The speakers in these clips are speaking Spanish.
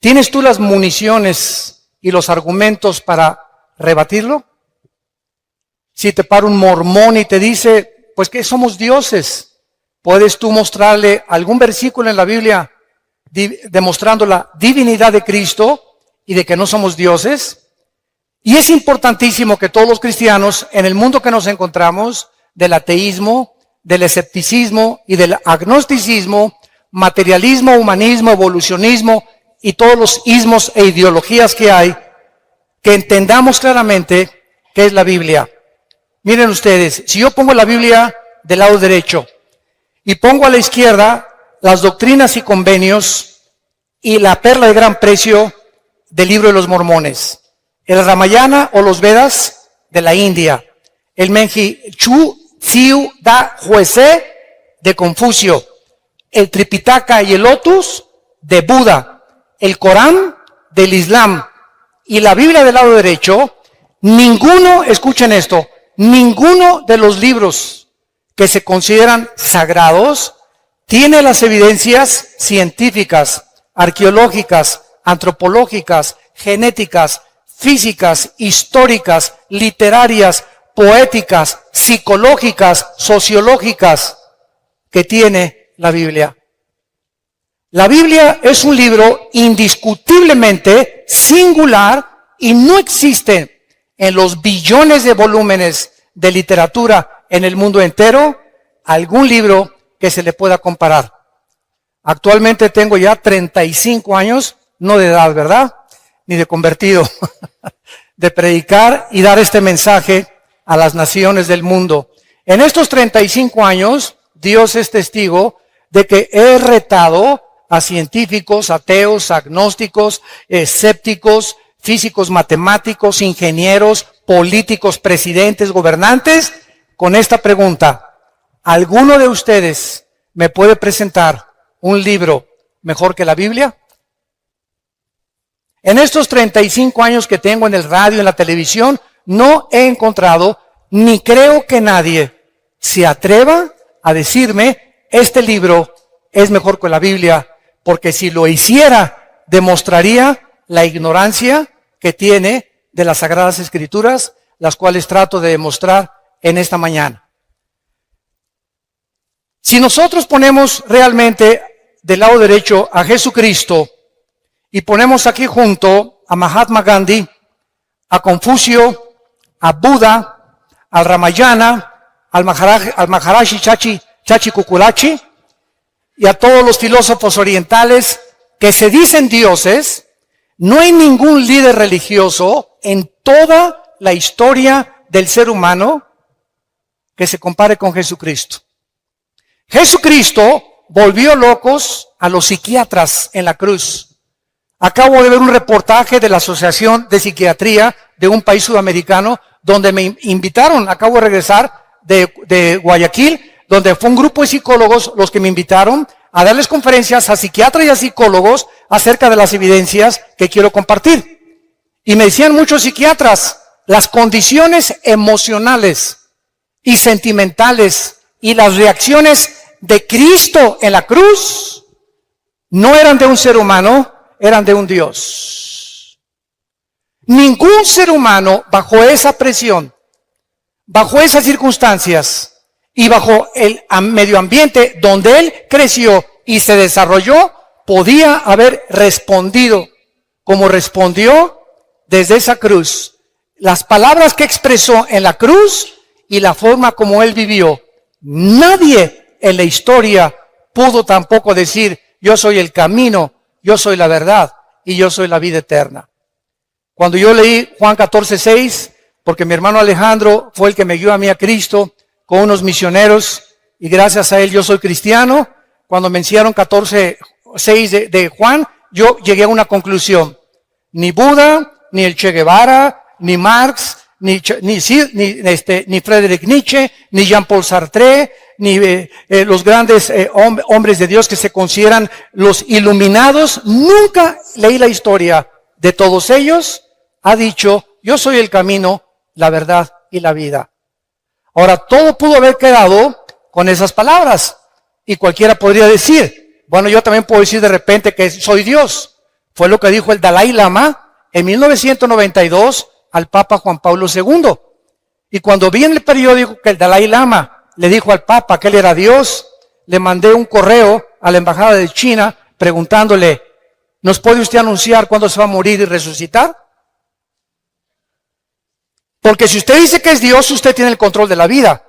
¿Tienes tú las municiones y los argumentos para rebatirlo? Si te para un mormón y te dice, pues que somos dioses, ¿puedes tú mostrarle algún versículo en la Biblia demostrando la divinidad de Cristo y de que no somos dioses? Y es importantísimo que todos los cristianos, en el mundo que nos encontramos, del ateísmo, del escepticismo y del agnosticismo, materialismo, humanismo, evolucionismo y todos los ismos e ideologías que hay, que entendamos claramente qué es la Biblia. Miren ustedes, si yo pongo la Biblia del lado derecho y pongo a la izquierda las doctrinas y convenios y la perla de gran precio del libro de los mormones, el Ramayana o los Vedas de la India, el Menji Chu Tsiu Da Huese de Confucio, el Tripitaka y el Lotus de Buda, el Corán del Islam y la Biblia del lado derecho, ninguno, escuchen esto, ninguno de los libros que se consideran sagrados tiene las evidencias científicas, arqueológicas, antropológicas, genéticas, físicas, históricas, literarias, poéticas, psicológicas, sociológicas que tiene la Biblia. La Biblia es un libro indiscutiblemente singular y no existe en los billones de volúmenes de literatura en el mundo entero algún libro que se le pueda comparar. Actualmente tengo ya 35 años, no de edad, ¿verdad? Ni de convertido, de predicar y dar este mensaje a las naciones del mundo. En estos 35 años, Dios es testigo de que he retado a científicos, ateos, agnósticos, escépticos, físicos, matemáticos, ingenieros, políticos, presidentes, gobernantes, con esta pregunta: ¿alguno de ustedes me puede presentar un libro mejor que la Biblia? En estos 35 años que tengo en el radio, en la televisión, no he encontrado, ni creo que nadie se atreva a decirme, este libro es mejor que la Biblia, porque si lo hiciera, demostraría la ignorancia que tiene de las Sagradas Escrituras, las cuales trato de demostrar en esta mañana. Si nosotros ponemos realmente del lado derecho a Jesucristo y ponemos aquí junto a Mahatma Gandhi, a Confucio, a Buda, al Ramayana, al Maharaji Chachi Kukulachi y a todos los filósofos orientales que se dicen dioses, no hay ningún líder religioso en toda la historia del ser humano que se compare con Jesucristo. Jesucristo volvió locos a los psiquiatras en la cruz. Acabo de ver un reportaje de la Asociación de Psiquiatría de un país sudamericano donde me invitaron, acabo de regresar de Guayaquil, donde fue un grupo de psicólogos los que me invitaron a darles conferencias a psiquiatras y a psicólogos acerca de las evidencias que quiero compartir. Y me decían muchos psiquiatras, las condiciones emocionales y sentimentales y las reacciones de Cristo en la cruz no eran de un ser humano, eran de un Dios. Ningún ser humano bajo esa presión, bajo esas circunstancias y bajo el medio ambiente donde él creció y se desarrolló, podía haber respondido como respondió desde esa cruz. Las palabras que expresó en la cruz y la forma como él vivió. Nadie en la historia pudo tampoco decir, yo soy el camino, yo soy la verdad y yo soy la vida eterna. Cuando yo leí Juan 14:6, porque mi hermano Alejandro fue el que me guió a mí a Cristo con unos misioneros y gracias a él yo soy cristiano, cuando me enseñaron 14:6 de Juan, yo llegué a una conclusión. Ni Buda, ni el Che Guevara, ni Marx, ni Friedrich Nietzsche, ni Jean-Paul Sartre, ni los grandes hombres de Dios que se consideran los iluminados, nunca leí la historia de todos ellos, ha dicho, yo soy el camino, la verdad y la vida. Ahora, todo pudo haber quedado con esas palabras, y cualquiera podría decir, bueno, yo también puedo decir de repente que soy Dios, Fue lo que dijo el Dalai Lama en 1992 al Papa Juan Pablo II. Y cuando vi en el periódico que el Dalai Lama le dijo al Papa que él era Dios, le mandé un correo a la embajada de China preguntándole, ¿nos puede usted anunciar cuándo se va a morir y resucitar? Porque si usted dice que es Dios, usted tiene el control de la vida.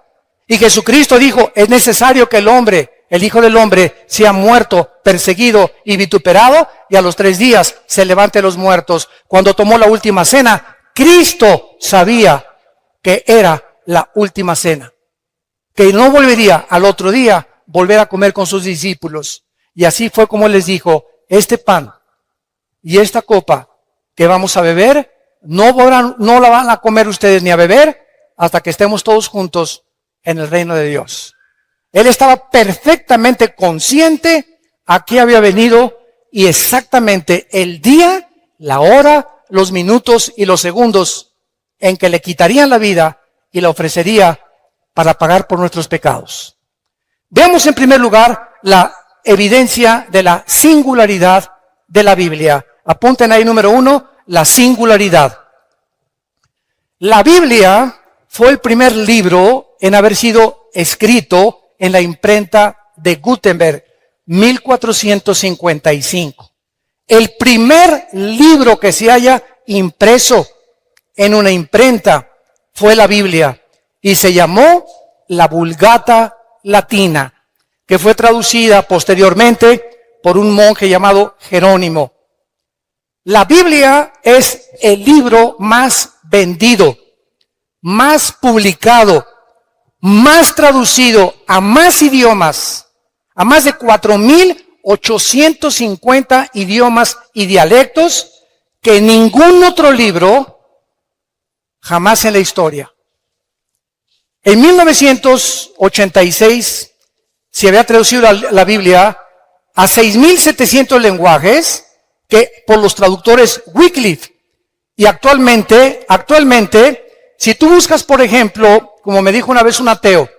Y Jesucristo dijo, es necesario que el hombre, el Hijo del Hombre, sea muerto, perseguido y vituperado, y a los 3 días se levante los muertos. Cuando tomó la última cena, Cristo sabía que era la última cena, que no volvería al otro día volver a comer con sus discípulos. Y así fue como les dijo, este pan y esta copa que vamos a beber, no la van a comer ustedes ni a beber hasta que estemos todos juntos en el reino de Dios. Él estaba perfectamente consciente a qué había venido y exactamente el día, la hora, los minutos y los segundos en que le quitarían la vida y la ofrecería para pagar por nuestros pecados. Veamos en primer lugar la evidencia de la singularidad de la Biblia. Apunten ahí número 1, la singularidad. La Biblia fue el primer libro en haber sido escrito en la imprenta de Gutenberg, 1455. El primer libro que se haya impreso en una imprenta fue la Biblia y se llamó la Vulgata Latina, que fue traducida posteriormente por un monje llamado Jerónimo. La Biblia es el libro más vendido, más publicado, más traducido a más idiomas, a más de 4,850 idiomas y dialectos que ningún otro libro jamás en la historia. En 1986 se había traducido la Biblia a 6,700 lenguajes que por los traductores Wycliffe. Y actualmente, si tú buscas, por ejemplo, como me dijo una vez un ateo,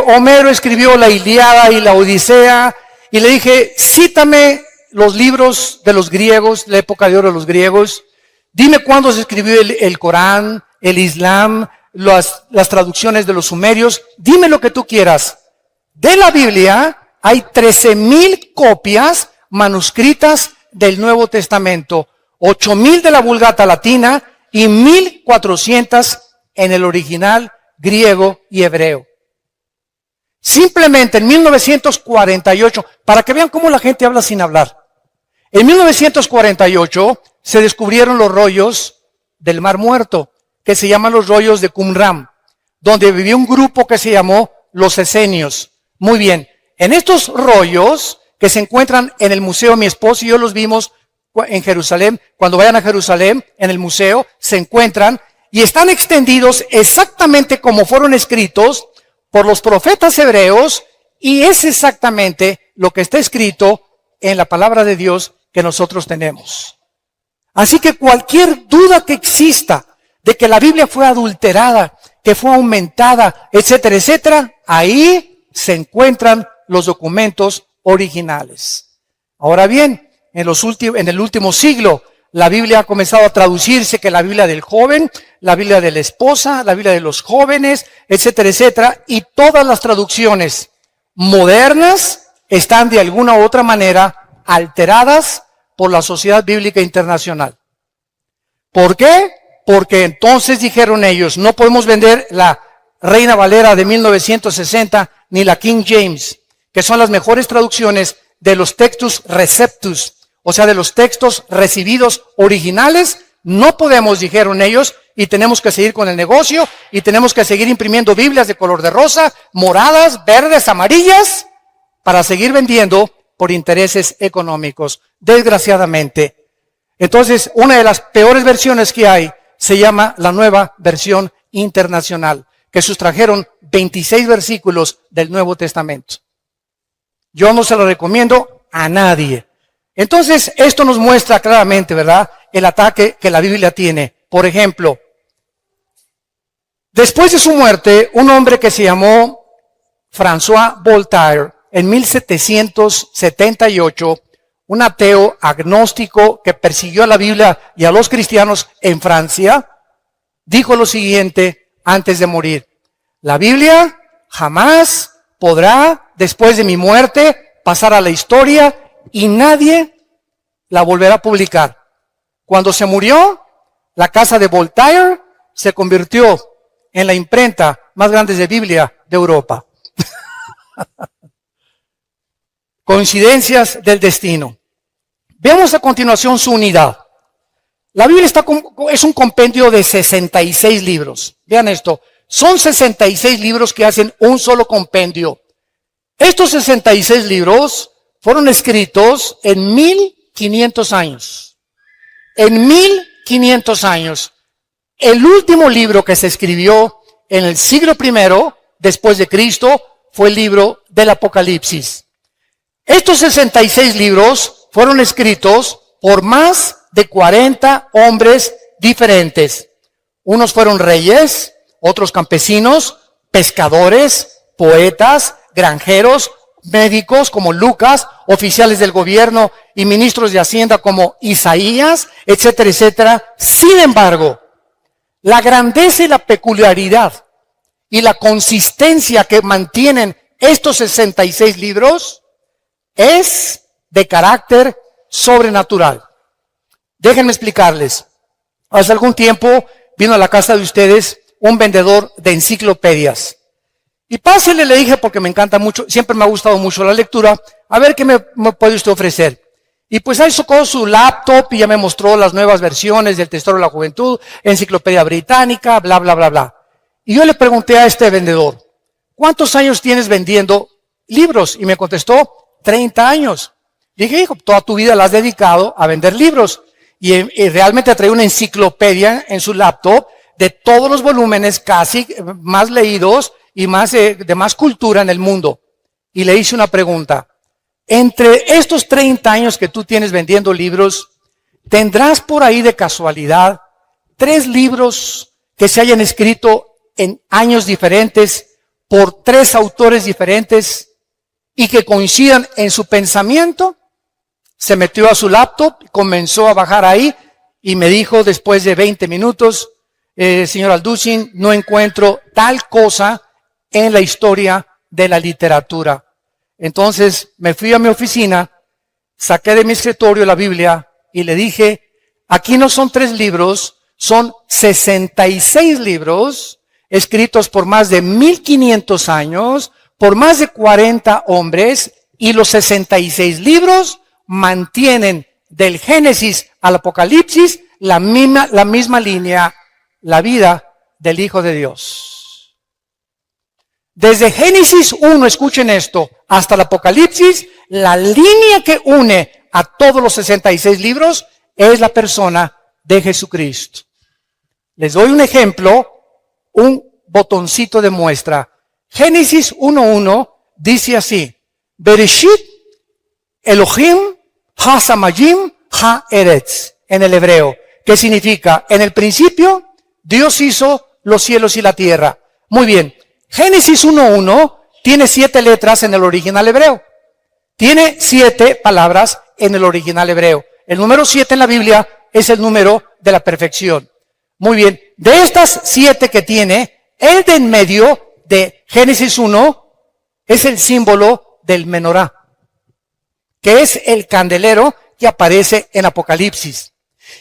Homero escribió la Ilíada y la Odisea, y le dije, cítame los libros de los griegos, la época de oro de los griegos, dime cuándo se escribió el Corán, el Islam, las traducciones de los sumerios, dime lo que tú quieras. De la Biblia hay 13,000 copias manuscritas del Nuevo Testamento, 8,000 de la Vulgata Latina y 1,400 en el original griego y hebreo. Simplemente en 1948, para que vean cómo la gente habla sin hablar, en 1948 se descubrieron los rollos del Mar Muerto, que se llaman los rollos de Qumran, donde vivió un grupo que se llamó los esenios. Muy bien, en estos rollos que se encuentran en el museo, mi esposo y yo los vimos en Jerusalén, cuando vayan a Jerusalén, en el museo, se encuentran y están extendidos exactamente como fueron escritos por los profetas hebreos, y es exactamente lo que está escrito en la palabra de Dios que nosotros tenemos. Así que cualquier duda que exista de que la Biblia fue adulterada, que fue aumentada, etcétera, etcétera, ahí se encuentran los documentos originales. Ahora bien, en el último siglo, la Biblia ha comenzado a traducirse, que la Biblia del joven, la Biblia de la esposa, la Biblia de los jóvenes, etcétera, etcétera, y todas las traducciones modernas están de alguna u otra manera alteradas por la Sociedad Bíblica Internacional. ¿Por qué? Porque entonces dijeron ellos, no podemos vender la Reina Valera de 1960 ni la King James, que son las mejores traducciones de los textus receptus, o sea, de los textos recibidos originales. No podemos, dijeron ellos, y tenemos que seguir con el negocio, y tenemos que seguir imprimiendo Biblias de color de rosa, moradas, verdes, amarillas, para seguir vendiendo por intereses económicos, desgraciadamente. Entonces, una de las peores versiones que hay se llama la Nueva Versión Internacional, que sustrajeron 26 versículos del Nuevo Testamento. Yo no se lo recomiendo a nadie. Entonces, esto nos muestra claramente, ¿verdad?, el ataque que la Biblia tiene. Por ejemplo, después de su muerte, un hombre que se llamó François Voltaire en 1778, un ateo agnóstico que persiguió a la Biblia y a los cristianos en Francia, dijo lo siguiente antes de morir: la Biblia jamás podrá, después de mi muerte, pasar a la historia y nadie la volverá a publicar. Cuando se murió, la casa de Voltaire se convirtió en la imprenta más grande de Biblia de Europa. Coincidencias del destino. Veamos a continuación su unidad. La Biblia es un compendio de 66 libros. Vean esto. Son 66 libros que hacen un solo compendio. Estos 66 libros fueron escritos en 1500 años. En 1500 años. El último libro que se escribió en el siglo I después de Cristo fue el libro del Apocalipsis. Estos 66 libros fueron escritos por más de 40 hombres diferentes. Unos fueron reyes, otros campesinos, pescadores, poetas, granjeros, médicos como Lucas, oficiales del gobierno y ministros de Hacienda como Isaías, etcétera, etcétera. Sin embargo, la grandeza y la peculiaridad y la consistencia que mantienen estos 66 libros es de carácter sobrenatural. Déjenme explicarles. Hace algún tiempo vino a la casa de ustedes un vendedor de enciclopedias. Y pásele, le dije, porque me encanta mucho, siempre me ha gustado mucho la lectura, a ver qué me puede usted ofrecer. Y pues ahí sacó su laptop y ya me mostró las nuevas versiones del Tesoro de la Juventud, Enciclopedia Británica, bla, bla, bla, bla. Y yo le pregunté a este vendedor, ¿cuántos años tienes vendiendo libros? Y me contestó, 30 años. Dije, hijo, toda tu vida la has dedicado a vender libros. Y realmente trae una enciclopedia en su laptop de todos los volúmenes casi más leídos y más de más cultura en el mundo. Y le hice una pregunta. Entre estos 30 años que tú tienes vendiendo libros, ¿tendrás por ahí de casualidad 3 libros que se hayan escrito en años diferentes por 3 autores diferentes y que coincidan en su pensamiento? Se metió a su laptop, comenzó a bajar ahí y me dijo después de 20 minutos, señor Alducin, no encuentro tal cosa en la historia de la literatura. Entonces me fui a mi oficina, saqué de mi escritorio la Biblia y le dije, aquí no son 3 libros, son 66 libros escritos por más de 1500 años, por más de 40 hombres, y los 66 libros mantienen del Génesis al Apocalipsis la misma línea, la vida del Hijo de Dios. Desde Génesis 1, escuchen esto, hasta el Apocalipsis, la línea que une a todos los 66 libros es la persona de Jesucristo. Les doy un ejemplo, un botoncito de muestra. Génesis 1:1 dice así, Bereshit Elohim ha-samayim ha-eretz, en el hebreo, que significa, en el principio, Dios hizo los cielos y la tierra. Muy bien, Génesis 1:1 tiene 7 letras en el original hebreo. Tiene 7 palabras en el original hebreo. El número 7 en la Biblia es el número de la perfección. Muy bien, de estas 7 que tiene, el de en medio de Génesis 1 es el símbolo del menorá, que es el candelero que aparece en Apocalipsis.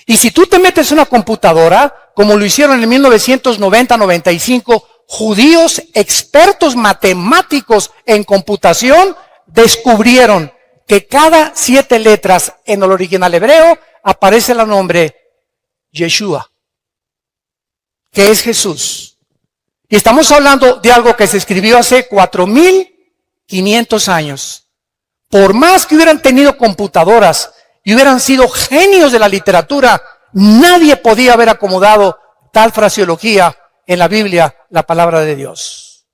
Y si tú te metes en una computadora, como lo hicieron en 1990-95, judíos expertos matemáticos en computación descubrieron que cada 7 letras en el original hebreo aparece el nombre Yeshua, que es Jesús. Y estamos hablando de algo que se escribió hace 4500 años. Por más que hubieran tenido computadoras y hubieran sido genios de la literatura, nadie podía haber acomodado tal fraseología en la Biblia, la palabra de Dios.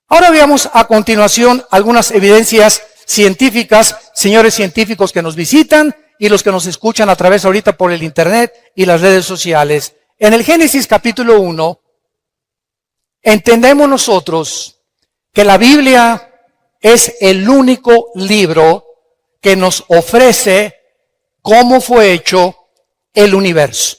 Ahora veamos a continuación algunas evidencias científicas, señores científicos que nos visitan y los que nos escuchan a través ahorita por el internet y las redes sociales. En el Génesis capítulo 1, entendemos nosotros que la Biblia es el único libro que nos ofrece cómo fue hecho el universo.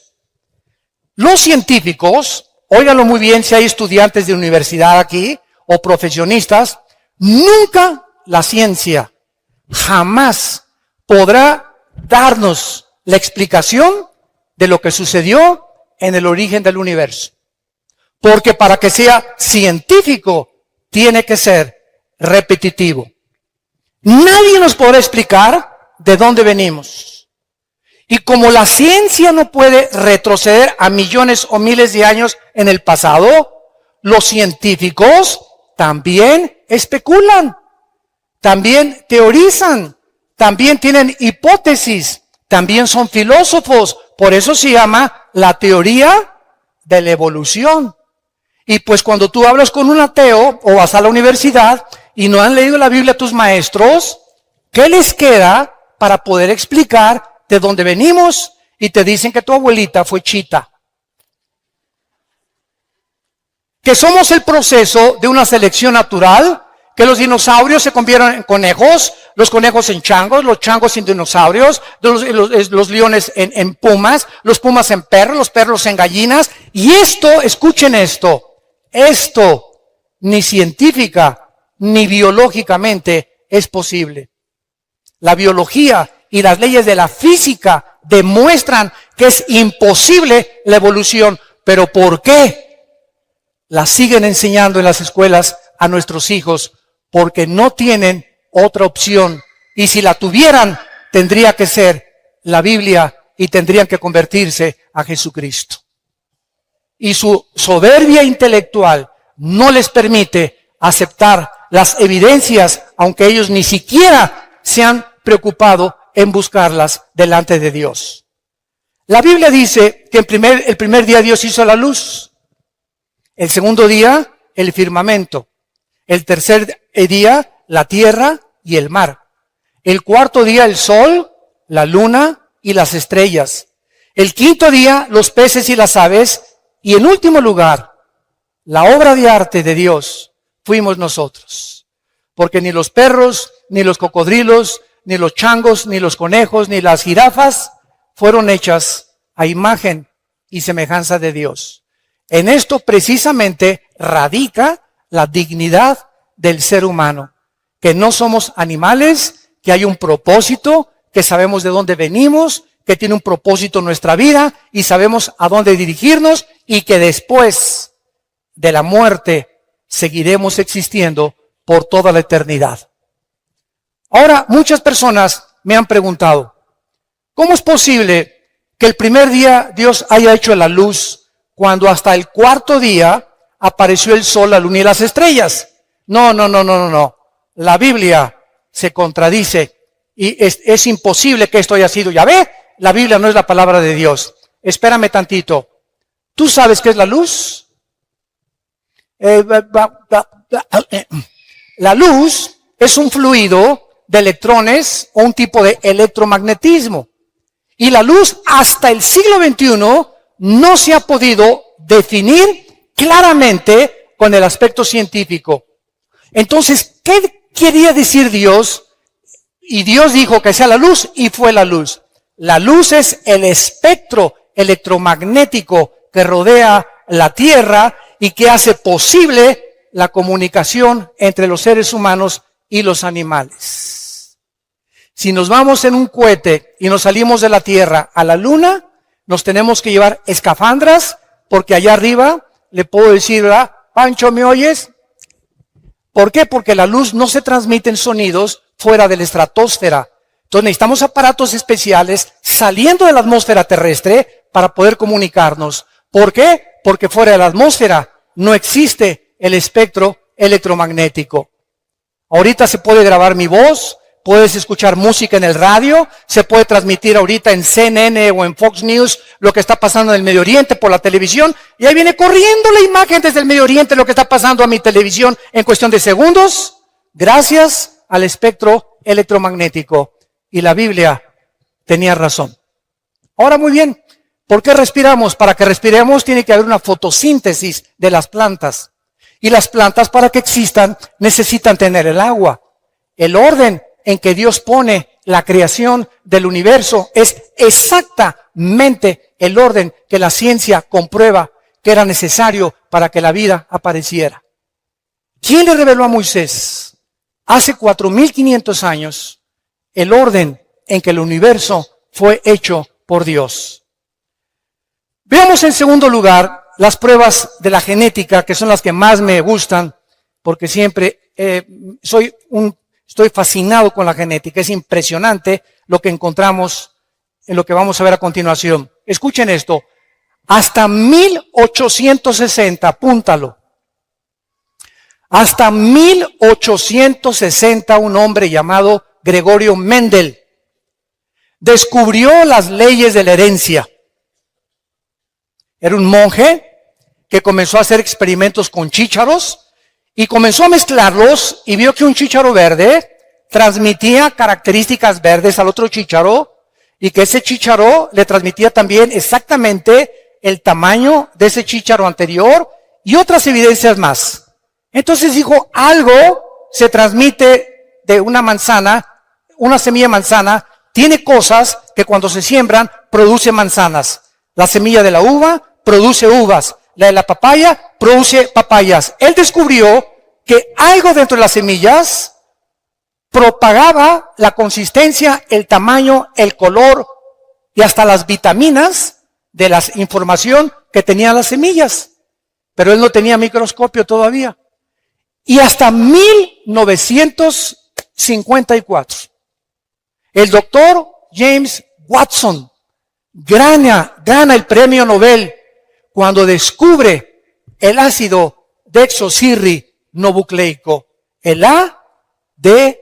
Los científicos, óiganlo muy bien si hay estudiantes de universidad aquí o profesionistas, nunca la ciencia jamás podrá darnos la explicación de lo que sucedió en el origen del universo. Porque para que sea científico, tiene que ser repetitivo. Nadie nos podrá explicar de dónde venimos. Y como la ciencia no puede retroceder a millones o miles de años en el pasado, los científicos también especulan, también teorizan, también tienen hipótesis, también son filósofos. Por eso se llama la teoría de la evolución. Y pues cuando tú hablas con un ateo o vas a la universidad y no han leído la Biblia tus maestros, ¿qué les queda para poder explicar de dónde venimos? Y te dicen que tu abuelita fue chita. Que somos el proceso de una selección natural, que los dinosaurios se convierten en conejos, los conejos en changos, los changos en dinosaurios, los leones en pumas, los pumas en perros, los perros en gallinas. Y esto, escuchen esto ni científica ni biológicamente es posible. La biología y las leyes de la física demuestran que es imposible la evolución. ¿Pero por qué? La siguen enseñando en las escuelas a nuestros hijos, porque no tienen otra opción. Y si la tuvieran, tendría que ser la Biblia y tendrían que convertirse a Jesucristo. Y su soberbia intelectual no les permite aceptar las evidencias, aunque ellos ni siquiera se han preocupado en buscarlas delante de Dios. La Biblia dice que el primer día Dios hizo la luz, el segundo día el firmamento, el tercer día la tierra y el mar, el cuarto día el sol, la luna y las estrellas, el quinto día los peces y las aves, y en último lugar, la obra de arte de Dios fuimos nosotros. Porque ni los perros, ni los cocodrilos, ni los changos, ni los conejos, ni las jirafas fueron hechas a imagen y semejanza de Dios. En esto precisamente radica la dignidad del ser humano. Que no somos animales, que hay un propósito, que sabemos de dónde venimos, que tiene un propósito en nuestra vida y sabemos a dónde dirigirnos y que después de la muerte seguiremos existiendo por toda la eternidad. Ahora, muchas personas me han preguntado, ¿cómo es posible que el primer día Dios haya hecho la luz cuando hasta el cuarto día apareció el sol, la luna y las estrellas? No. La Biblia se contradice y es imposible que esto haya sido Yahvé. La Biblia no es la palabra de Dios. Espérame tantito. ¿Tú sabes qué es la luz? La luz es un fluido de electrones o un tipo de electromagnetismo. Y la luz hasta el siglo XXI no se ha podido definir claramente con el aspecto científico. Entonces, ¿qué quería decir Dios? Y Dios dijo que sea la luz y fue la luz. La luz es el espectro electromagnético que rodea la Tierra y que hace posible la comunicación entre los seres humanos y los animales. Si nos vamos en un cohete y nos salimos de la Tierra a la Luna, nos tenemos que llevar escafandras, porque allá arriba le puedo decir, ¿verdad? Pancho, ¿me oyes? ¿Por qué? Porque la luz no se transmite en sonidos fuera de la estratosfera. Entonces necesitamos aparatos especiales saliendo de la atmósfera terrestre para poder comunicarnos. ¿Por qué? Porque fuera de la atmósfera no existe el espectro electromagnético. Ahorita se puede grabar mi voz, puedes escuchar música en el radio, se puede transmitir ahorita en CNN o en Fox News lo que está pasando en el Medio Oriente por la televisión, y ahí viene corriendo la imagen desde el Medio Oriente, lo que está pasando a mi televisión en cuestión de segundos, gracias al espectro electromagnético. Y la Biblia tenía razón. Ahora muy bien, ¿por qué respiramos? Para que respiremos tiene que haber una fotosíntesis de las plantas. Y las plantas, para que existan, necesitan tener el agua. El orden en que Dios pone la creación del universo es exactamente el orden que la ciencia comprueba que era necesario para que la vida apareciera. ¿Quién le reveló a Moisés hace 4,500 años el orden en que el universo fue hecho por Dios? Veamos en segundo lugar las pruebas de la genética, que son las que más me gustan, porque siempre estoy fascinado con la genética. Es impresionante lo que encontramos en lo que vamos a ver a continuación. Escuchen esto. Hasta 1860, apúntalo. Hasta 1860, un hombre llamado Gregorio Mendel descubrió las leyes de la herencia. Era un monje que comenzó a hacer experimentos con chícharos y comenzó a mezclarlos y vio que un chícharo verde transmitía características verdes al otro chícharo y que ese chícharo le transmitía también exactamente el tamaño de ese chícharo anterior y otras evidencias más. Entonces dijo, algo se transmite de una manzana, una semilla de manzana, tiene cosas que cuando se siembran produce manzanas. La semilla de la uva produce uvas, la de la papaya produce papayas. Él descubrió que algo dentro de las semillas propagaba la consistencia, el tamaño, el color y hasta las vitaminas de la información que tenían las semillas. Pero él no tenía microscopio todavía. Y hasta 1954, el doctor James Watson gana el premio Nobel cuando descubre el ácido desoxirribonucleico, el ADN.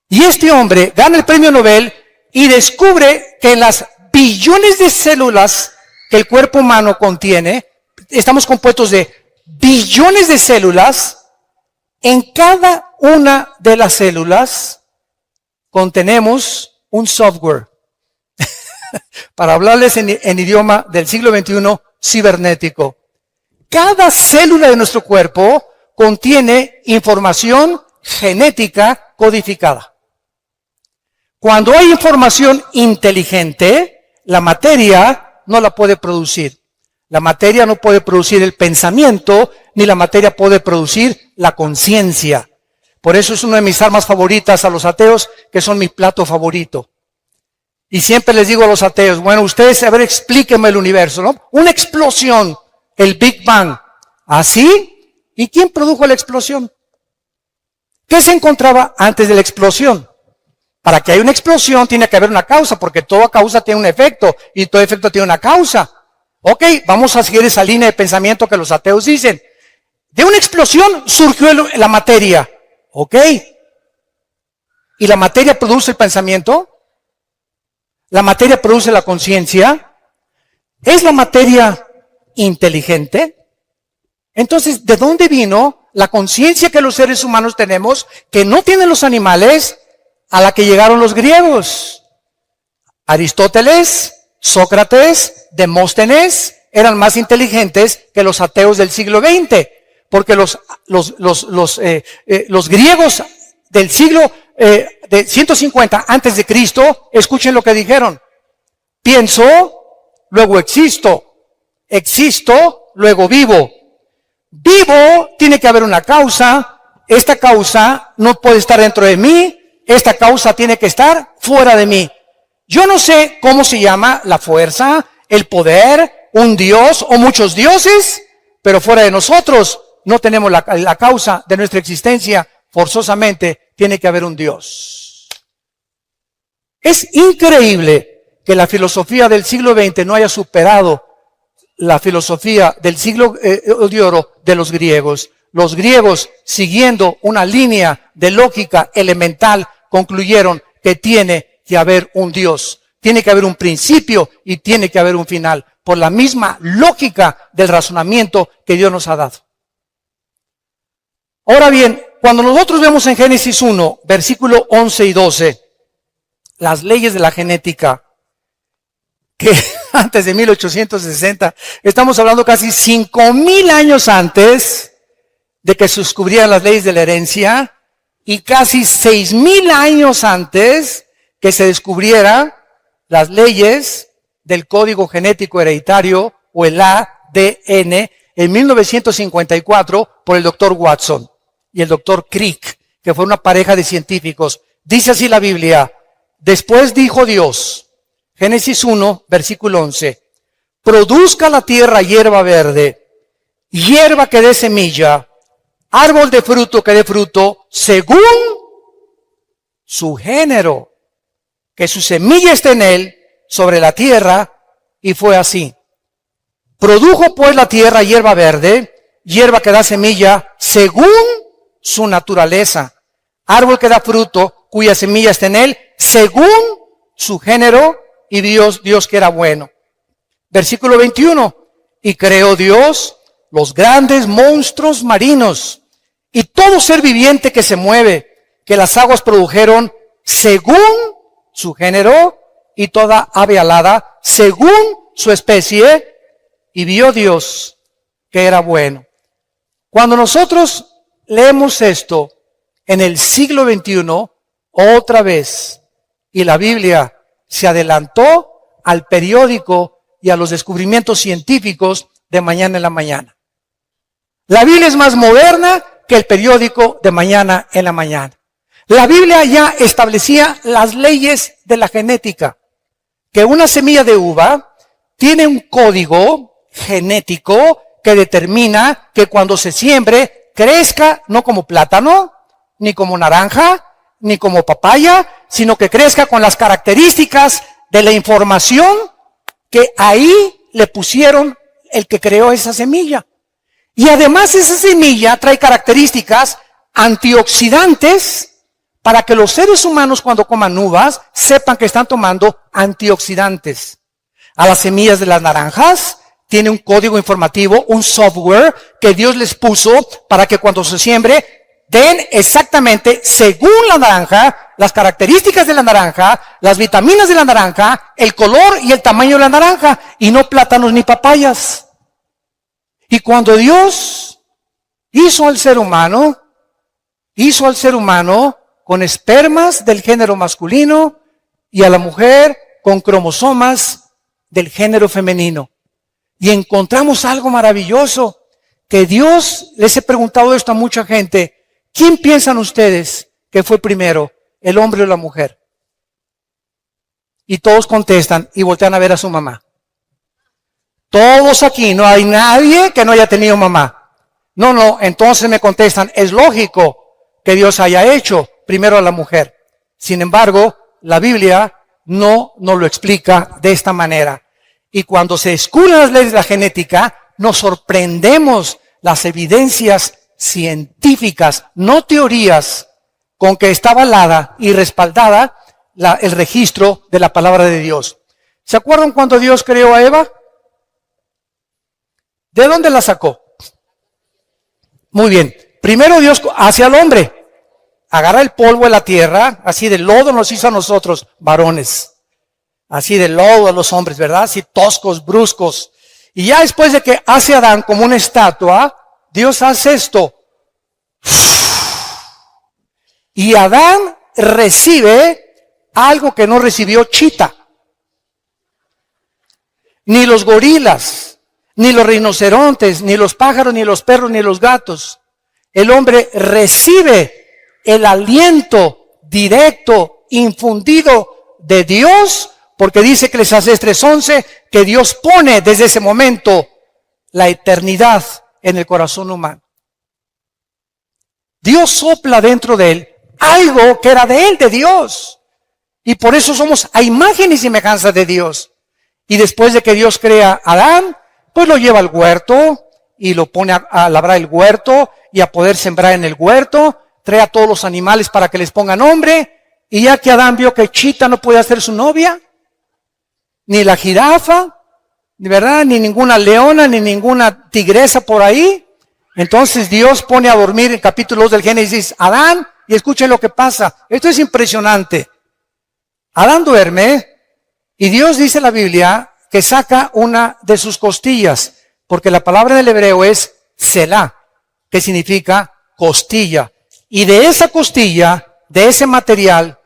Y este hombre gana el premio Nobel y descubre que en las billones de células que el cuerpo humano contiene, estamos compuestos de billones de células, en cada una de las células contenemos un software. Para hablarles en idioma del siglo XXI, cibernético. Cada célula de nuestro cuerpo contiene información genética codificada. Cuando hay información inteligente, la materia no la puede producir. La materia no puede producir el pensamiento, ni la materia puede producir la conciencia. Por eso es una de mis armas favoritas a los ateos, que son mi plato favorito. Y siempre les digo a los ateos, bueno, ustedes, a ver, explíquenme el universo, ¿no? Una explosión, el Big Bang. ¿Así? ¿Y quién produjo la explosión? ¿Qué se encontraba antes de la explosión? Para que haya una explosión tiene que haber una causa, porque toda causa tiene un efecto, y todo efecto tiene una causa. Ok, vamos a seguir esa línea de pensamiento que los ateos dicen. De una explosión surgió la materia. Ok. ¿Y la materia produce el pensamiento? ¿La materia produce la conciencia? ¿Es la materia inteligente? Entonces, ¿de dónde vino la conciencia que los seres humanos tenemos, que no tienen los animales, a la que llegaron los griegos? Aristóteles, Sócrates, Demóstenes eran más inteligentes que los ateos del siglo XX, porque los griegos del siglo de 150 antes de Cristo, escuchen lo que dijeron: pienso, luego existo, existo, luego vivo. Vivo, tiene que haber una causa, esta causa no puede estar dentro de mí, esta causa tiene que estar fuera de mí. Yo no sé cómo se llama la fuerza, el poder, un dios o muchos dioses, pero fuera de nosotros no tenemos la causa de nuestra existencia. Forzosamente tiene que haber un Dios. Es increíble que la filosofía del siglo XX no haya superado la filosofía del siglo de oro de los griegos. Los griegos, siguiendo una línea de lógica elemental, concluyeron que tiene que haber un Dios. Tiene que haber un principio y tiene que haber un final, por la misma lógica del razonamiento que Dios nos ha dado. Ahora bien, cuando nosotros vemos en Génesis 1, versículo 11 y 12, las leyes de la genética, que antes de 1860, estamos hablando casi 5,000 años antes de que se descubrieran las leyes de la herencia, y casi 6,000 años antes que se descubriera las leyes del código genético hereditario o el ADN en 1954 por el doctor Watson y el doctor Crick, que fue una pareja de científicos. Dice así la Biblia: después dijo Dios, Génesis 1, versículo 11, produzca la tierra hierba verde, hierba que dé semilla, árbol de fruto que dé fruto, según su género, que su semilla esté en él, sobre la tierra, y fue así. Produjo pues la tierra hierba verde, hierba que da semilla, según su naturaleza, árbol que da fruto, cuya semilla está en él, según su género, y Dios que era bueno. Versículo 21, y creó Dios los grandes monstruos marinos y todo ser viviente que se mueve, que las aguas produjeron según su género, y toda ave alada según su especie, y vio Dios que era bueno. Cuando nosotros leemos esto en el siglo XXI, otra vez, y la Biblia se adelantó al periódico y a los descubrimientos científicos de mañana en la mañana. La Biblia es más moderna que el periódico de mañana en la mañana. La Biblia ya establecía las leyes de la genética, que una semilla de uva tiene un código genético que determina que cuando se siembre crezca no como plátano, ni como naranja, ni como papaya, sino que crezca con las características de la información que ahí le pusieron el que creó esa semilla. Y además esa semilla trae características antioxidantes para que los seres humanos cuando coman uvas sepan que están tomando antioxidantes. A las semillas de las naranjas tiene un código informativo, un software que Dios les puso para que cuando se siembre den exactamente, según la naranja, las características de la naranja, las vitaminas de la naranja, el color y el tamaño de la naranja, y no plátanos ni papayas. Y cuando Dios hizo al ser humano con espermas del género masculino y a la mujer con cromosomas del género femenino. Y encontramos algo maravilloso, que Dios, les he preguntado esto a mucha gente, ¿quién piensan ustedes que fue primero, el hombre o la mujer? Y todos contestan y voltean a ver a su mamá. Todos aquí, no hay nadie que no haya tenido mamá. No, entonces me contestan, es lógico que Dios haya hecho primero a la mujer. Sin embargo, la Biblia no nos lo explica de esta manera. Y cuando se descubren las leyes de la genética, nos sorprendemos las evidencias científicas, no teorías, con que está avalada y respaldada el registro de la palabra de Dios. ¿Se acuerdan cuando Dios creó a Eva? ¿De dónde la sacó? Muy bien. Primero Dios hace al hombre. Agarra el polvo de la tierra, así de lodo nos hizo a nosotros, varones. Así de lodo a los hombres, ¿verdad? Así toscos, bruscos. Y ya después de que hace a Adán como una estatua, Dios hace esto. Y Adán recibe algo que no recibió Chita. Ni los gorilas, ni los rinocerontes, ni los pájaros, ni los perros, ni los gatos. El hombre recibe el aliento directo, infundido de Dios, porque dice Eclesiastés 3:11 que Dios pone desde ese momento la eternidad en el corazón humano. Dios sopla dentro de él algo que era de él, de Dios. Y por eso somos a imagen y semejanza de Dios. Y después de que Dios crea a Adán, pues lo lleva al huerto y lo pone a labrar el huerto y a poder sembrar en el huerto. Trae a todos los animales para que les ponga nombre. Y ya que Adán vio que Chita no podía ser su novia, ni la jirafa, ¿verdad? Ni ninguna leona, ni ninguna tigresa por ahí. Entonces Dios pone a dormir en capítulo 2 del Génesis a Adán, y escuchen lo que pasa. Esto es impresionante. Adán duerme y Dios dice en la Biblia que saca una de sus costillas, porque la palabra del hebreo es Selah, que significa costilla. Y de esa costilla, de ese material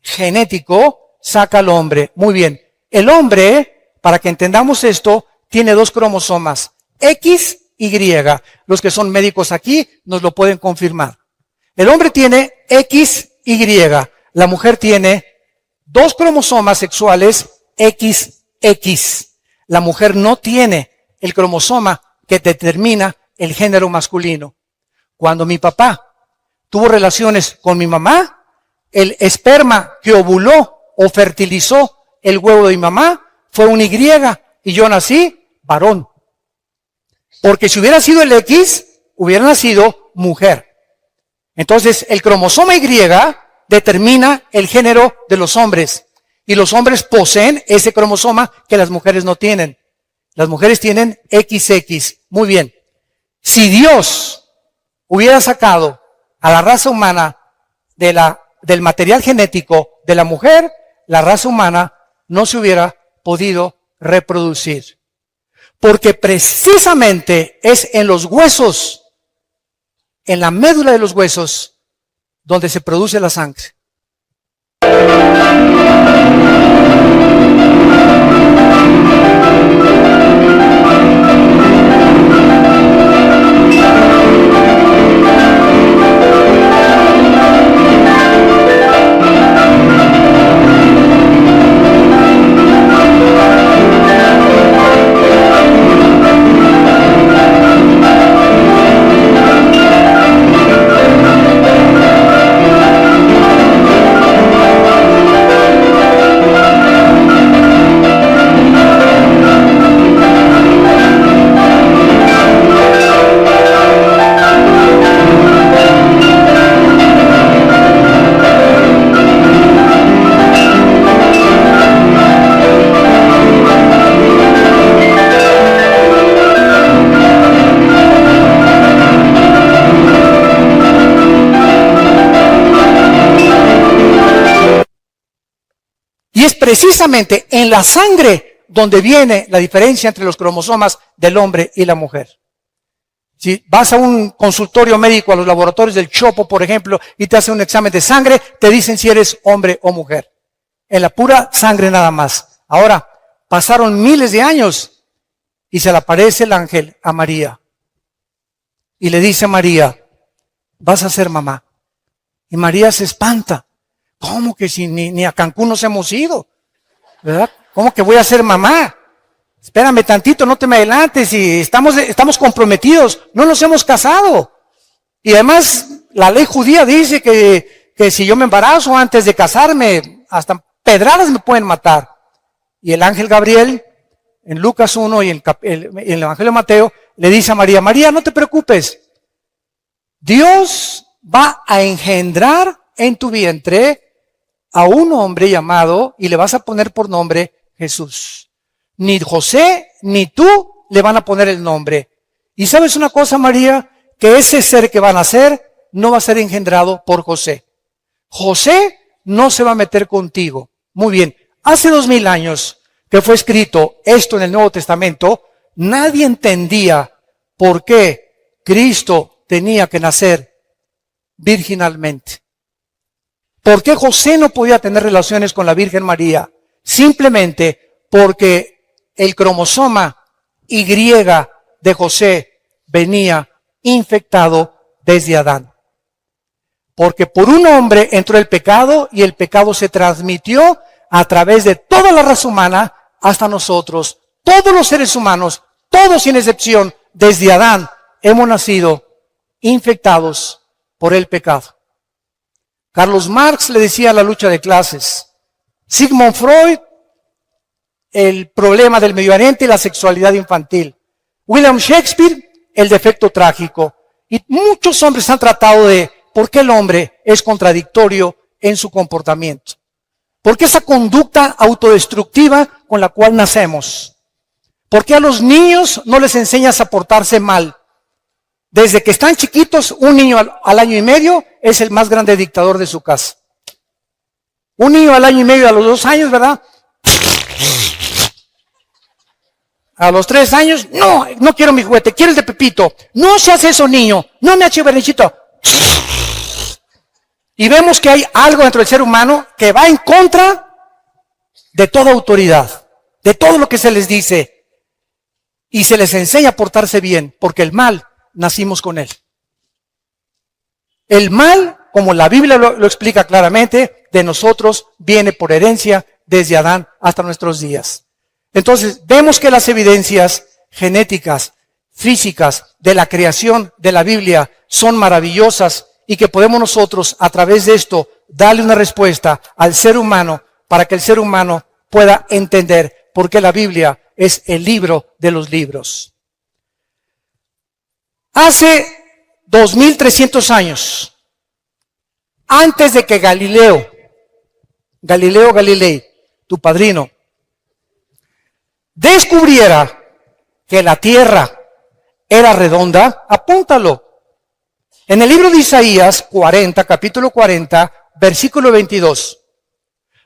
genético, saca al hombre. Muy bien. El hombre, para que entendamos esto, tiene 2 cromosomas, X y Y. Los que son médicos aquí nos lo pueden confirmar. El hombre tiene X, Y. La mujer tiene 2 cromosomas sexuales XX. La mujer no tiene el cromosoma que determina el género masculino. Cuando mi papá tuvo relaciones con mi mamá, el esperma que ovuló o fertilizó el huevo de mi mamá fue un Y y yo nací varón. Porque si hubiera sido el X, hubiera nacido mujer. Entonces, el cromosoma Y determina el género de los hombres. Y los hombres poseen ese cromosoma que las mujeres no tienen. Las mujeres tienen XX. Muy bien. Si Dios hubiera sacado a la raza humana del material genético de la mujer, la raza humana no se hubiera podido reproducir. Porque precisamente es en los huesos, en la médula de los huesos, donde se produce la sangre. Y es precisamente en la sangre donde viene la diferencia entre los cromosomas del hombre y la mujer. Si vas a un consultorio médico, a los laboratorios del Chopo, por ejemplo, y te hacen un examen de sangre, te dicen si eres hombre o mujer. En la pura sangre nada más. Ahora, pasaron miles de años y se le aparece el ángel a María. Y le dice a María, vas a ser mamá. Y María se espanta. ¿Cómo que si ni a Cancún nos hemos ido? ¿Verdad? ¿Cómo que voy a ser mamá? Espérame tantito, no te me adelantes, y estamos comprometidos, no nos hemos casado. Y además, la ley judía dice que si yo me embarazo antes de casarme, hasta pedradas me pueden matar. Y el ángel Gabriel, en Lucas 1 y en el Evangelio de Mateo, le dice a María, María, no te preocupes, Dios va a engendrar en tu vientre a un hombre llamado, y le vas a poner por nombre Jesús. Ni José ni tú le van a poner el nombre. Y sabes una cosa, María, que ese ser que van a nacer no va a ser engendrado por José. José no se va a meter contigo. Muy bien, hace 2000 años que fue escrito esto en el Nuevo Testamento, nadie entendía por qué Cristo tenía que nacer virginalmente. ¿Por qué José no podía tener relaciones con la Virgen María? Simplemente porque el cromosoma Y de José venía infectado desde Adán. Porque por un hombre entró el pecado y el pecado se transmitió a través de toda la raza humana hasta nosotros. Todos los seres humanos, todos sin excepción, desde Adán, hemos nacido infectados por el pecado. Carlos Marx le decía la lucha de clases. Sigmund Freud, el problema del Medio Oriente y la sexualidad infantil. William Shakespeare, el defecto trágico. Y muchos hombres han tratado de por qué el hombre es contradictorio en su comportamiento. ¿Por qué esa conducta autodestructiva con la cual nacemos? ¿Por qué a los niños no les enseñas a portarse mal? Desde que están chiquitos, un niño al año y medio es el más grande dictador de su casa. Un niño al año y medio, a los 2 años, ¿verdad? A los 3 años, no quiero mi juguete, quiero el de Pepito. No se hace eso, niño, no me hace berrinchito. Y vemos que hay algo dentro del ser humano que va en contra de toda autoridad, de todo lo que se les dice. Y se les enseña a portarse bien, porque el mal nacimos con él. El mal, como la Biblia lo explica claramente, de nosotros viene por herencia desde Adán hasta nuestros días. Entonces, vemos que las evidencias genéticas, físicas de la creación de la Biblia son maravillosas y que podemos nosotros, a través de esto, darle una respuesta al ser humano para que el ser humano pueda entender por qué la Biblia es el libro de los libros. Hace 2300 años, antes de que Galileo Galilei, tu padrino, descubriera que la tierra era redonda, apúntalo. En el libro de Isaías 40, capítulo 40, versículo 22.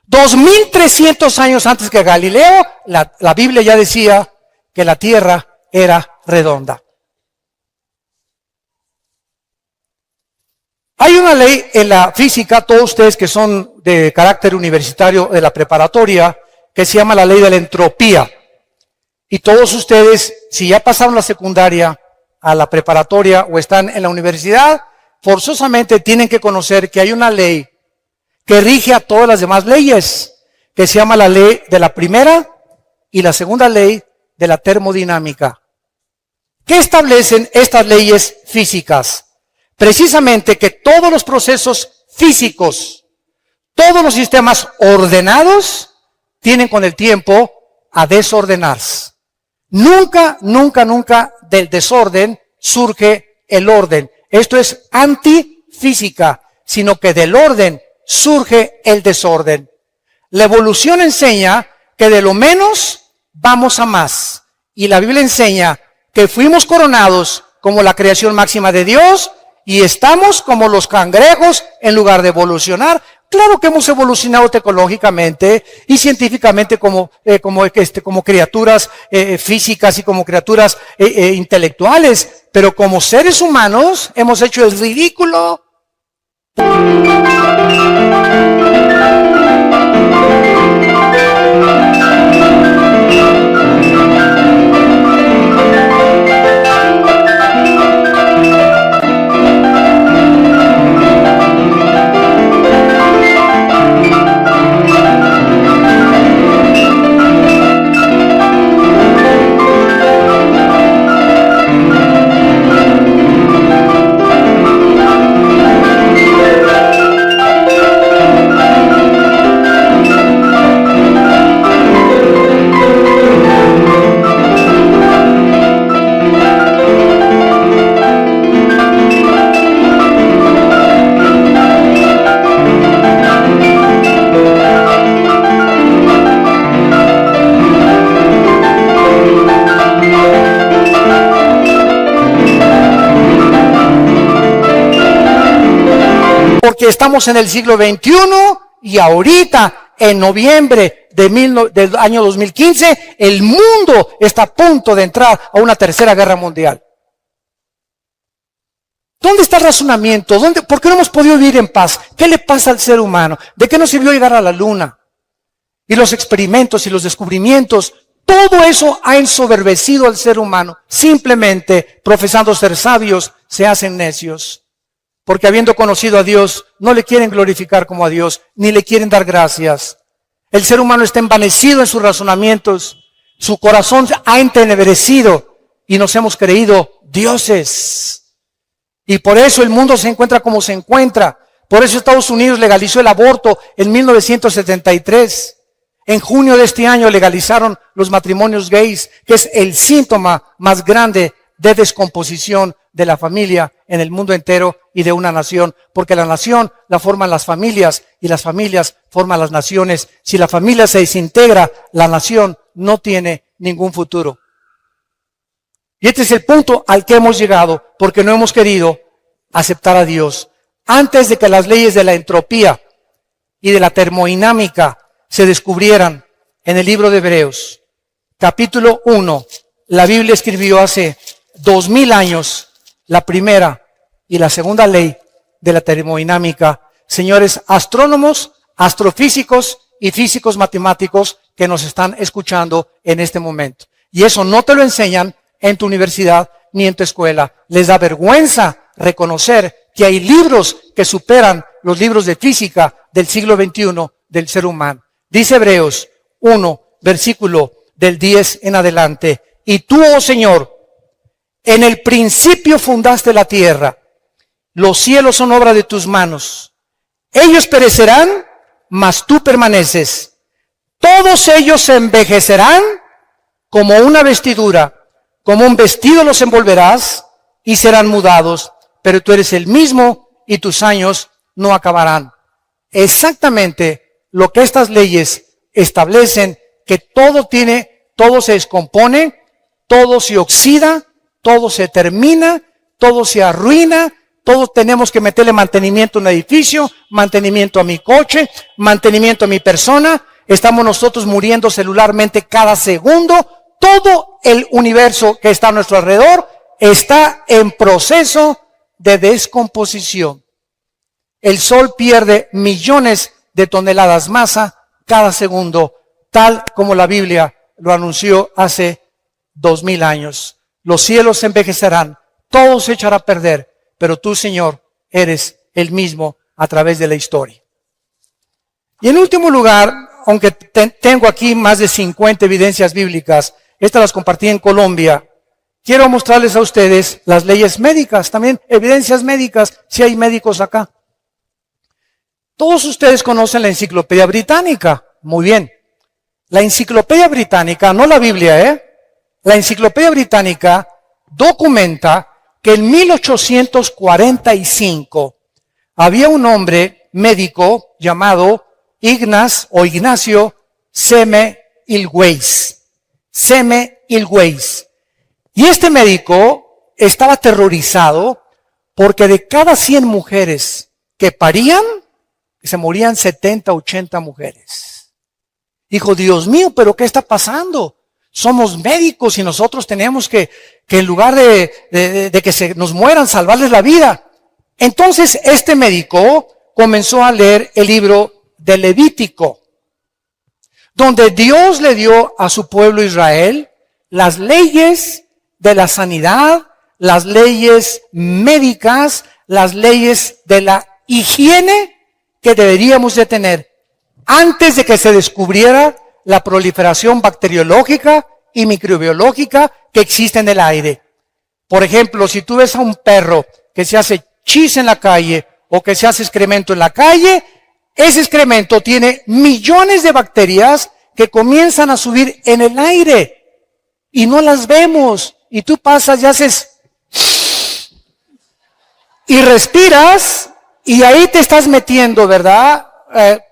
2300 años antes que Galileo, la Biblia ya decía que la tierra era redonda. Hay una ley en la física, todos ustedes que son de carácter universitario de la preparatoria, que se llama la ley de la entropía. Y todos ustedes, si ya pasaron la secundaria a la preparatoria o están en la universidad, forzosamente tienen que conocer que hay una ley que rige a todas las demás leyes, que se llama la ley de la primera y la segunda ley de la termodinámica. ¿Qué establecen estas leyes físicas? Precisamente que todos los procesos físicos, todos los sistemas ordenados, tienen con el tiempo a desordenarse. Nunca del desorden surge el orden. Esto es antifísica, sino que del orden surge el desorden. La evolución enseña que de lo menos vamos a más. Y la Biblia enseña que fuimos coronados como la creación máxima de Dios y estamos como los cangrejos en lugar de evolucionar. Claro que hemos evolucionado tecnológicamente y científicamente como criaturas físicas y como criaturas intelectuales, pero como seres humanos hemos hecho el ridículo. Porque estamos en el siglo XXI y ahorita, en noviembre del año 2015, el mundo está a punto de entrar a una tercera guerra mundial. ¿Dónde está el razonamiento? ¿Por qué no hemos podido vivir en paz? ¿Qué le pasa al ser humano? ¿De qué nos sirvió llegar a la luna? Y los experimentos y los descubrimientos, todo eso ha ensoberbecido al ser humano. Simplemente, profesando ser sabios, se hacen necios. Porque habiendo conocido a Dios, no le quieren glorificar como a Dios, ni le quieren dar gracias. El ser humano está envanecido en sus razonamientos. Su corazón ha entenebrecido y nos hemos creído dioses. Y por eso el mundo se encuentra como se encuentra. Por eso Estados Unidos legalizó el aborto en 1973. En junio de este año legalizaron los matrimonios gays, que es el síntoma más grande de descomposición de la familia en el mundo entero y de una nación, porque la nación la forman las familias y las familias forman las naciones. Si la familia se desintegra, la nación no tiene ningún futuro. Y este es el punto al que hemos llegado, porque no hemos querido aceptar a Dios. Antes de que las leyes de la entropía y de la termodinámica se descubrieran en el libro de Hebreos, capítulo 1, la Biblia escribió hace 2000 años la primera y la segunda ley de la termodinámica, señores astrónomos, astrofísicos y físicos matemáticos que nos están escuchando en este momento. Y eso no te lo enseñan en tu universidad ni en tu escuela. Les da vergüenza reconocer que hay libros que superan los libros de física del siglo XXI del ser humano. Dice Hebreos 1, versículo del 10 en adelante. Y tú, oh Señor, en el principio fundaste la tierra. Los cielos son obra de tus manos. Ellos perecerán, mas tú permaneces. Todos ellos se envejecerán como una vestidura. Como un vestido los envolverás y serán mudados. Pero tú eres el mismo y tus años no acabarán. Exactamente lo que estas leyes establecen, que todo se descompone, todo se oxida, todo se termina, todo se arruina, todos tenemos que meterle mantenimiento a un edificio, mantenimiento a mi coche, mantenimiento a mi persona. Estamos nosotros muriendo celularmente cada segundo. Todo el universo que está a nuestro alrededor está en proceso de descomposición. El Sol pierde millones de toneladas masa cada segundo, tal como la Biblia lo anunció hace 2000 años. Los cielos se envejecerán, todo se echará a perder, pero tú, Señor, eres el mismo a través de la historia. Y en último lugar, aunque tengo aquí más de 50 evidencias bíblicas, estas las compartí en Colombia, quiero mostrarles a ustedes las leyes médicas, también evidencias médicas, si hay médicos acá. Todos ustedes conocen la Enciclopedia Británica, muy bien. La Enciclopedia Británica, no la Biblia, La Enciclopedia Británica documenta que en 1845 había un hombre médico llamado Ignacio Semmelweis. Y este médico estaba aterrorizado porque de cada 100 mujeres que parían, se morían 70, 80 mujeres. Dijo, Dios mío, ¿pero qué está pasando? Somos médicos y nosotros tenemos que en lugar de que se nos mueran, salvarles la vida. Entonces este médico comenzó a leer el libro de Levítico, donde Dios le dio a su pueblo Israel las leyes de la sanidad, las leyes médicas, las leyes de la higiene que deberíamos de tener antes de que se descubriera la proliferación bacteriológica y microbiológica que existe en el aire. Por ejemplo, si tú ves a un perro que se hace chis en la calle o que se hace excremento en la calle, ese excremento tiene millones de bacterias que comienzan a subir en el aire y no las vemos. Y tú pasas y haces y respiras y ahí te estás metiendo, ¿verdad?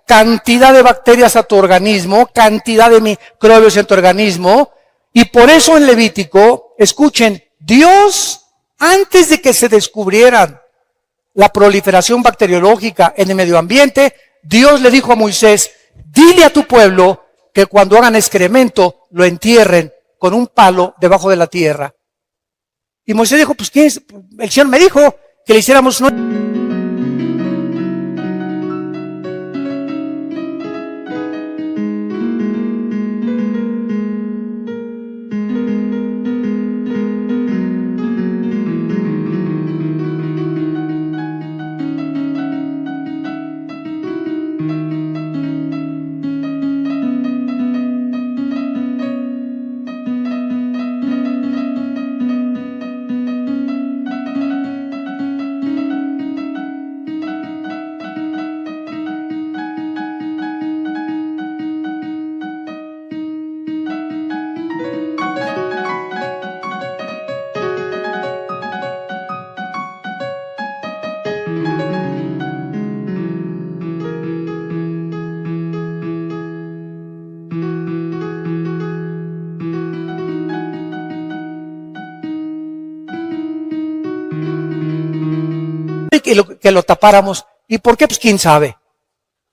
Cantidad de bacterias a tu organismo, cantidad de microbios en tu organismo. Y por eso en Levítico, escuchen, Dios, antes de que se descubrieran la proliferación bacteriológica en el medio ambiente, Dios le dijo a Moisés, dile a tu pueblo que cuando hagan excremento lo entierren con un palo debajo de la tierra. Y Moisés dijo, pues ¿qué es? El Señor me dijo que le hiciéramos una... que lo tapáramos. ¿Y por qué? Pues quién sabe.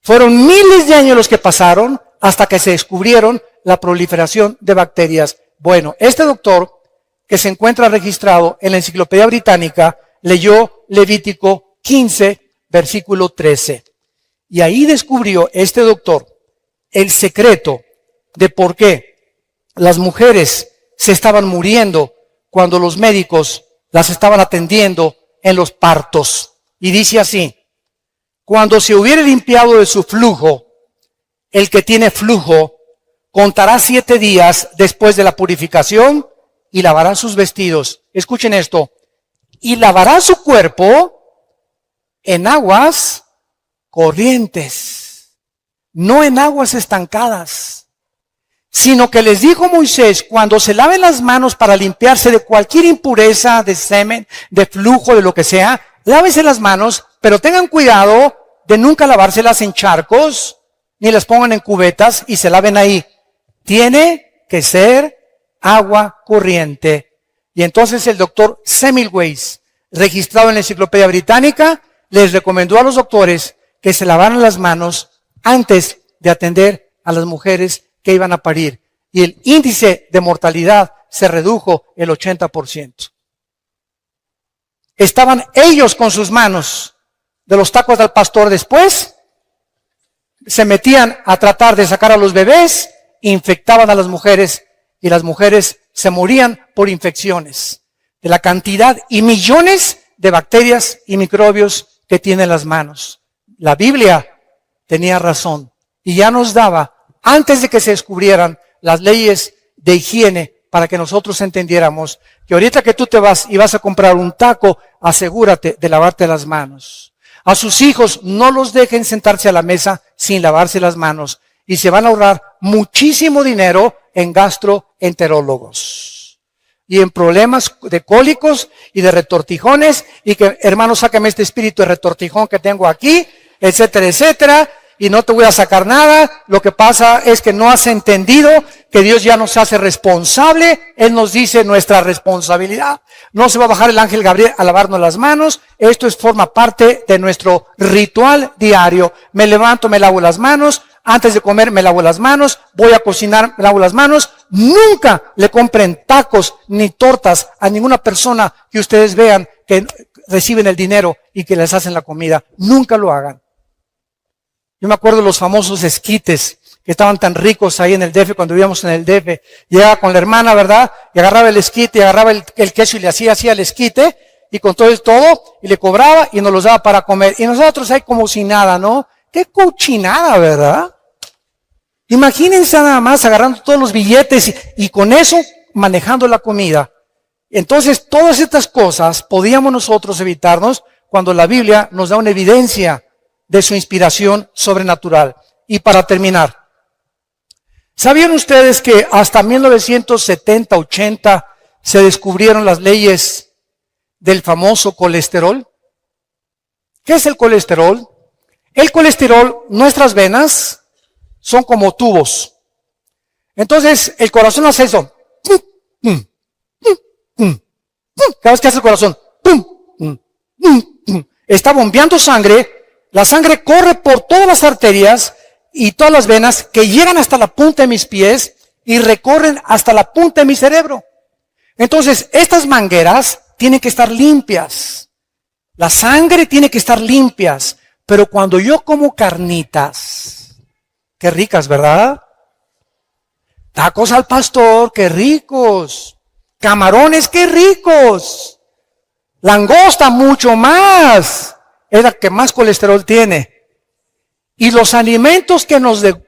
Fueron miles de años los que pasaron hasta que se descubrieron la proliferación de bacterias. Bueno, este doctor, que se encuentra registrado en la Enciclopedia Británica, leyó Levítico 15, versículo 13. Y ahí descubrió este doctor el secreto de por qué las mujeres se estaban muriendo cuando los médicos las estaban atendiendo en los partos. Y dice así: cuando se hubiere limpiado de su flujo, el que tiene flujo contará 7 días después de la purificación y lavará sus vestidos. Escuchen esto. Y lavará su cuerpo en aguas corrientes, no en aguas estancadas, sino que les dijo Moisés: cuando se laven las manos para limpiarse de cualquier impureza, de semen, de flujo, de lo que sea, lávense las manos, pero tengan cuidado de nunca lavárselas en charcos, ni las pongan en cubetas y se laven ahí. Tiene que ser agua corriente. Y entonces el doctor Semmelweis, registrado en la Enciclopedia Británica, les recomendó a los doctores que se lavaran las manos antes de atender a las mujeres que iban a parir. Y el índice de mortalidad se redujo el 80%. Estaban ellos con sus manos de los tacos del pastor después, se metían a tratar de sacar a los bebés, infectaban a las mujeres y las mujeres se morían por infecciones de la cantidad y millones de bacterias y microbios que tienen las manos. La Biblia tenía razón y ya nos daba, antes de que se descubrieran las leyes de higiene, para que nosotros entendiéramos que ahorita que tú te vas y vas a comprar un taco, asegúrate de lavarte las manos. A sus hijos no los dejen sentarse a la mesa sin lavarse las manos y se van a ahorrar muchísimo dinero en gastroenterólogos y en problemas de cólicos y de retortijones y que, hermano, sácame este espíritu de retortijón que tengo aquí, etcétera, etcétera. Y no te voy a sacar nada. Lo que pasa es que no has entendido que Dios ya nos hace responsable. Él nos dice nuestra responsabilidad. No se va a bajar el ángel Gabriel a lavarnos las manos. Esto forma parte de nuestro ritual diario. Me levanto, me lavo las manos. Antes de comer me lavo las manos. Voy a cocinar, me lavo las manos. Nunca le compren tacos ni tortas a ninguna persona que ustedes vean que reciben el dinero y que les hacen la comida. Nunca lo hagan. Yo me acuerdo de los famosos esquites que estaban tan ricos ahí en el DF, cuando vivíamos en el DF. Llegaba con la hermana, ¿verdad? Y agarraba el esquite, y agarraba el queso y le hacía así al esquite, y con todo y le cobraba y nos los daba para comer. Y nosotros ahí como si nada, ¿no? Qué cochinada, ¿verdad? Imagínense nada más agarrando todos los billetes y con eso manejando la comida. Entonces, todas estas cosas podíamos nosotros evitarnos cuando la Biblia nos da una evidencia de su inspiración sobrenatural. Y para terminar, ¿sabían ustedes que hasta 1970, 80 se descubrieron las leyes del famoso colesterol? ¿Qué es el colesterol? El colesterol, nuestras venas son como tubos. Entonces, el corazón hace eso. Cada vez que hace el corazón, está bombeando sangre. La sangre corre por todas las arterias y todas las venas que llegan hasta la punta de mis pies y recorren hasta la punta de mi cerebro. Entonces, estas mangueras tienen que estar limpias. La sangre tiene que estar limpias. Pero cuando yo como carnitas, qué ricas, ¿verdad? Tacos al pastor, qué ricos. Camarones, qué ricos. Langosta, mucho más. Es la que más colesterol tiene. Y los alimentos que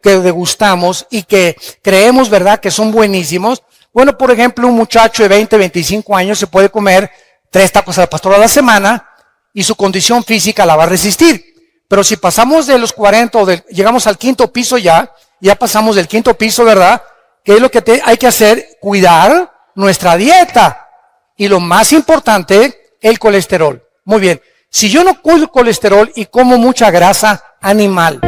que degustamos y que creemos, ¿verdad?, que son buenísimos. Bueno, por ejemplo, un muchacho de 20, 25 años se puede comer 3 tacos al pastor a la semana y su condición física la va a resistir. Pero si pasamos de los 40 o llegamos al 5º piso ya pasamos del 5º piso, ¿verdad? ¿Qué es lo que hay que hacer? Cuidar nuestra dieta. Y lo más importante, el colesterol. Muy bien. Si yo no cuido el colesterol y como mucha grasa animal.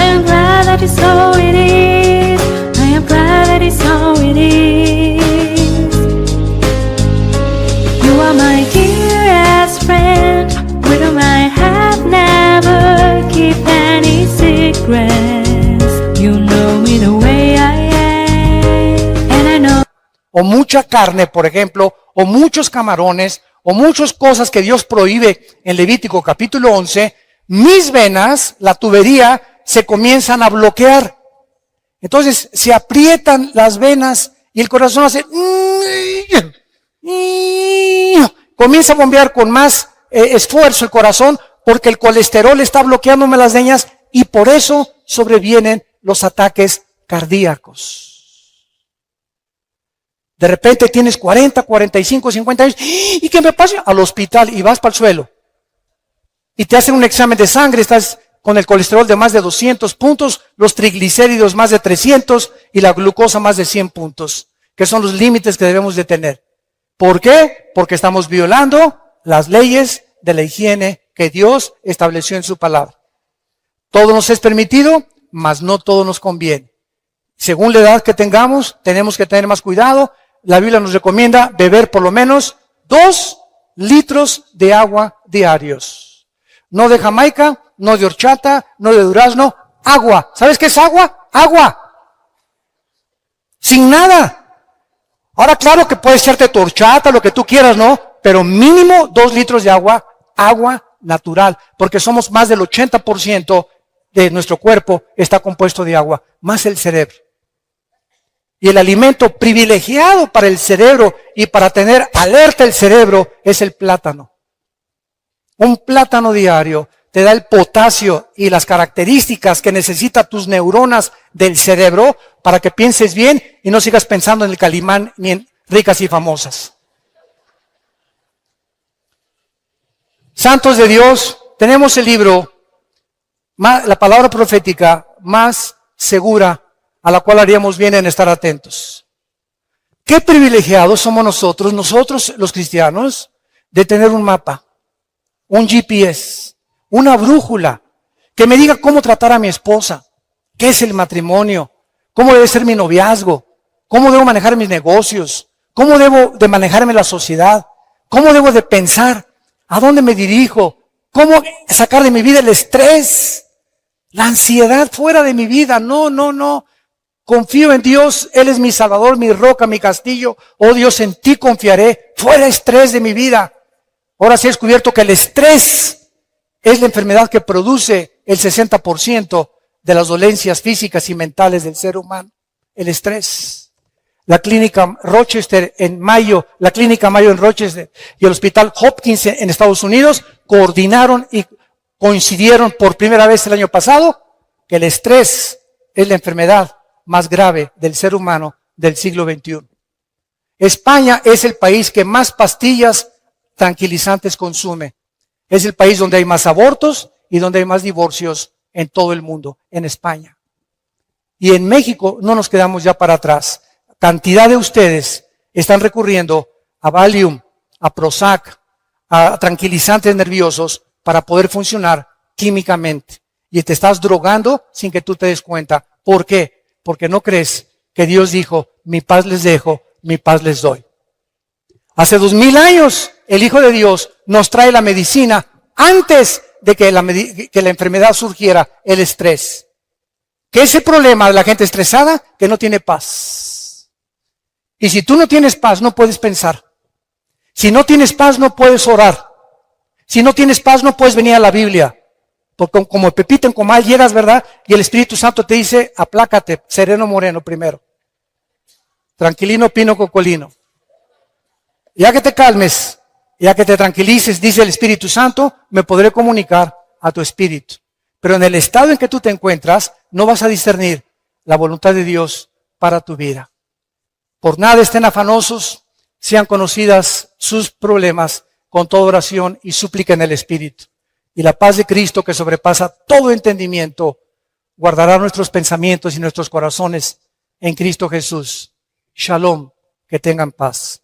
am glad that it's so it is. I am glad that it's so it is. You are my dearest friend, with whom I have never kept any secrets. You know me the way I am, and I know. O mucha carne, por ejemplo, o muchos camarones, o muchas cosas que Dios prohíbe en Levítico capítulo 11, mis venas, la tubería, se comienzan a bloquear. Entonces se aprietan las venas y el corazón hace... Comienza a bombear con más esfuerzo el corazón porque el colesterol está bloqueándome las venas y por eso sobrevienen los ataques cardíacos. De repente tienes 40, 45, 50 años. ¿Y qué me pasa? Al hospital y vas para el suelo. Y te hacen un examen de sangre, estás con el colesterol de más de 200 puntos, los triglicéridos más de 300 y la glucosa más de 100 puntos, que son los límites que debemos de tener. ¿Por qué? Porque estamos violando las leyes de la higiene que Dios estableció en su palabra. Todo nos es permitido, mas no todo nos conviene. Según la edad que tengamos, tenemos que tener más cuidado. La Biblia nos recomienda beber por lo menos 2 litros de agua diarios. No de Jamaica, no de horchata, no de durazno, agua. ¿Sabes qué es agua? Agua. Sin nada. Ahora claro que puedes echarte tu horchata, lo que tú quieras, ¿no? Pero mínimo 2 litros de agua, agua natural. Porque somos más del 80% de nuestro cuerpo está compuesto de agua, más el cerebro. Y el alimento privilegiado para el cerebro y para tener alerta el cerebro es el plátano. Un plátano diario te da el potasio y las características que necesitan tus neuronas del cerebro para que pienses bien y no sigas pensando en el Calimán ni en ricas y famosas. Santos de Dios, tenemos el libro, la palabra profética más segura a la cual haríamos bien en estar atentos. Qué privilegiados somos nosotros los cristianos, de tener un mapa, un GPS, una brújula, que me diga cómo tratar a mi esposa, qué es el matrimonio, cómo debe ser mi noviazgo, cómo debo manejar mis negocios, cómo debo de manejarme la sociedad, cómo debo de pensar, a dónde me dirijo, cómo sacar de mi vida el estrés, la ansiedad fuera de mi vida. No. Confío en Dios, Él es mi Salvador, mi roca, mi castillo. Oh Dios, en ti confiaré. Fuera estrés de mi vida. Ahora sí he descubierto que el estrés es la enfermedad que produce el 60% de las dolencias físicas y mentales del ser humano. El estrés. La clínica Rochester en Mayo, la clínica Mayo en Rochester y el hospital Hopkins en Estados Unidos coordinaron y coincidieron por primera vez el año pasado que el estrés es la enfermedad más grave del ser humano del siglo XXI. España es el país que más pastillas tranquilizantes consume. Es el país donde hay más abortos y donde hay más divorcios en todo el mundo, en España. Y en México no nos quedamos ya para atrás. Cantidad de ustedes están recurriendo a Valium, a Prozac, a tranquilizantes nerviosos para poder funcionar químicamente. Y te estás drogando sin que tú te des cuenta. ¿Por qué? Porque no crees que Dios dijo, mi paz les dejo, mi paz les doy. Hace 2000 años el Hijo de Dios nos trae la medicina antes de que la enfermedad surgiera, el estrés. ¿Qué es el problema de la gente estresada? Que no tiene paz. Y si tú no tienes paz, no puedes pensar. Si no tienes paz, no puedes orar. Si no tienes paz, no puedes venir a la Biblia. Porque como Pepito en Comal llegas, ¿verdad? Y el Espíritu Santo te dice, aplácate, sereno moreno primero. Tranquilino pino cocolino. Ya que te calmes, ya que te tranquilices, dice el Espíritu Santo, me podré comunicar a tu espíritu. Pero en el estado en que tú te encuentras, no vas a discernir la voluntad de Dios para tu vida. Por nada estén afanosos, sean conocidas sus problemas con toda oración y súplica en el Espíritu. Y la paz de Cristo, que sobrepasa todo entendimiento, guardará nuestros pensamientos y nuestros corazones en Cristo Jesús. Shalom, que tengan paz.